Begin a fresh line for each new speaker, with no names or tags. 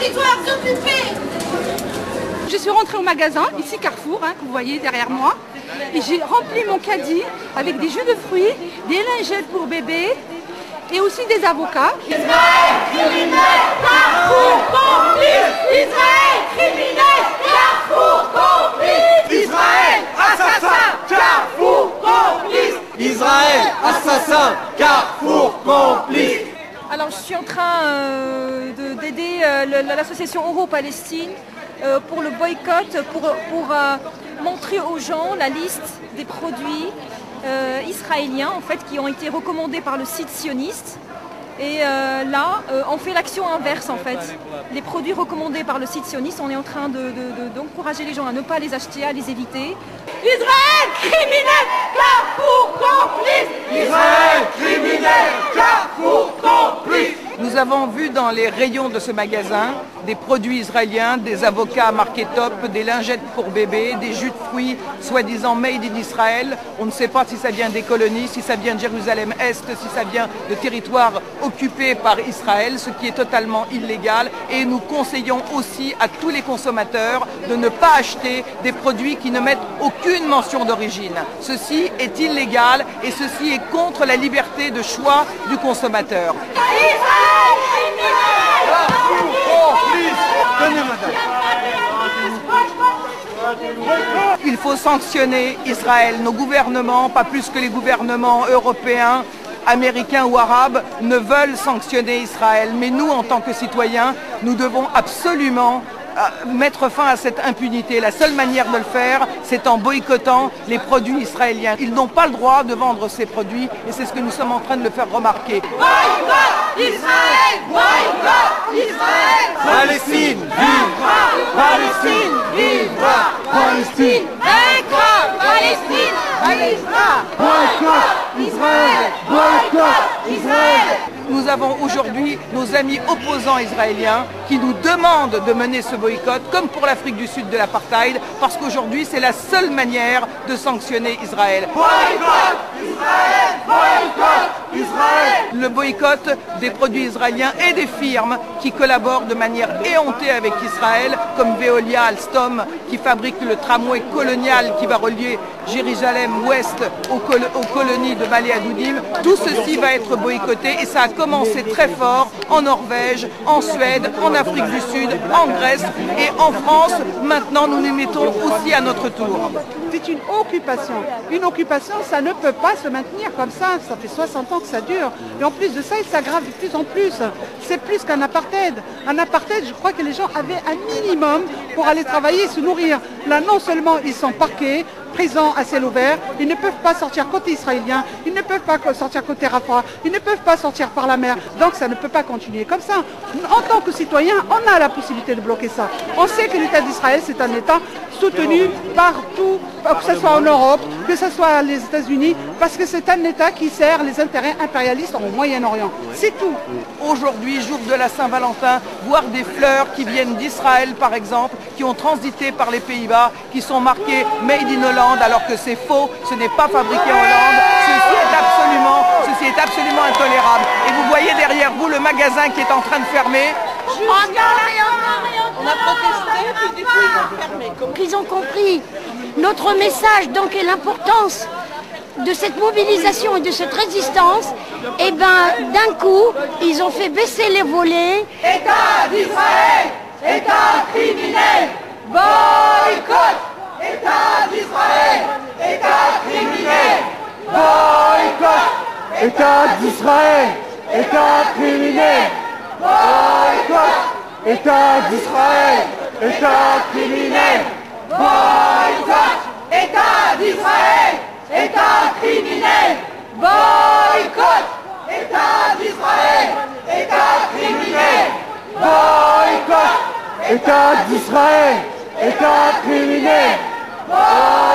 territoires occupés.
Je suis rentrée au magasin, ici Carrefour, que vous voyez derrière moi, et j'ai rempli mon caddie avec des jus de fruits, des lingettes pour bébés et aussi des avocats.
Israël criminel, Carrefour complice. Israël criminel, Carrefour complice.
Israël assassin, Carrefour complice. Israël assassin, Carrefour complice.
Alors je suis en train d'aider l'association Euro-Palestine pour le boycott, pour montrer aux gens la liste des produits israéliens en fait, qui ont été recommandés par le site sioniste. Et là, on fait l'action inverse en fait. Les produits recommandés par le site sioniste, on est en train d'encourager les gens à ne pas les acheter, à les éviter.
Israël criminel, Carrefour complice.
Israël criminel, Carrefour complice.
Nous avons vu dans les rayons de ce magasin des produits israéliens, des avocats marqués top, des lingettes pour bébés, des jus de fruits soi-disant made in Israël. On ne sait pas si ça vient des colonies, si ça vient de Jérusalem-Est, si ça vient de territoires occupés par Israël, ce qui est totalement illégal. Et nous conseillons aussi à tous les consommateurs de ne pas acheter des produits qui ne mettent aucune mention d'origine. Ceci est illégal et ceci est contre la liberté de choix du consommateur. Il faut sanctionner Israël. Nos gouvernements, pas plus que les gouvernements européens, américains ou arabes, ne veulent sanctionner Israël. Mais nous, en tant que citoyens, nous devons absolument mettre fin à cette impunité. La seule manière de le faire, c'est en boycottant les produits israéliens. Ils n'ont pas le droit de vendre ces produits et c'est ce que nous sommes en train de le faire remarquer.
Boycott Israël, boycott Israël.
Palestine, vivra! Palestine, vivra! Palestine,
Vaincra Palestine, vivra.
boycott Israël! Boycott Israël!
Nous avons aujourd'hui nos amis opposants israéliens qui nous demandent de mener ce boycott, comme pour l'Afrique du Sud de l'apartheid, parce qu'aujourd'hui c'est la seule manière de sanctionner Israël.
Boycott Israël! Boycott Israël!
Le boycott des produits israéliens et des firmes qui collaborent de manière éhontée avec Israël, comme Veolia, Alstom, qui fabrique le tramway colonial qui va relier Jérusalem-Ouest aux colonies de Malé Adoudim. Tout ceci va être boycotté et ça a commencé très fort en Norvège, en Suède, en Afrique du Sud, en Grèce et en France. Maintenant, nous nous mettons aussi à notre tour.
C'est une occupation. Une occupation, ça ne peut pas se maintenir comme ça. Ça fait 60 ans que ça dure. Et en plus de ça, il s'aggrave de plus en plus. C'est plus qu'un apartheid. Un apartheid, je crois que les gens avaient un minimum pour aller travailler et se nourrir. Là, non seulement ils sont parqués, présents à ciel ouvert, ils ne peuvent pas sortir côté israélien, ils ne peuvent pas sortir côté Rafah, ils ne peuvent pas sortir par la mer. Donc ça ne peut pas continuer comme ça. En tant que citoyen, on a la possibilité de bloquer ça. On sait que l'État d'Israël, c'est un État soutenu partout, que ce soit en Europe, que ce soit les États-Unis, parce que c'est un État qui sert les intérêts impérialistes au Moyen-Orient. C'est tout.
Aujourd'hui, jour de la Saint-Valentin, voir des fleurs qui viennent d'Israël par exemple, qui ont transité par les Pays-Bas, qui sont marquées Made in Hollande, alors que c'est faux, ce n'est pas fabriqué en Hollande. Ceci est absolument intolérable. Et vous voyez derrière vous le magasin qui est en train de fermer.
On a protesté, puis du coup ils ont fermé.
Ils ont compris notre message donc et l'importance de cette mobilisation et de cette résistance, et ben d'un coup, ils ont fait baisser les volets.
État d'Israël, État criminel, boycott. État d'Israël, État criminel,
Boycott! État d'Israël! État criminel! Boycott! État d'Israël! État criminel!
boycott. État d'Israël, État criminel, boycott. État d'Israël, État criminel,
Boycott! État d'Israël! État criminel!
boycott.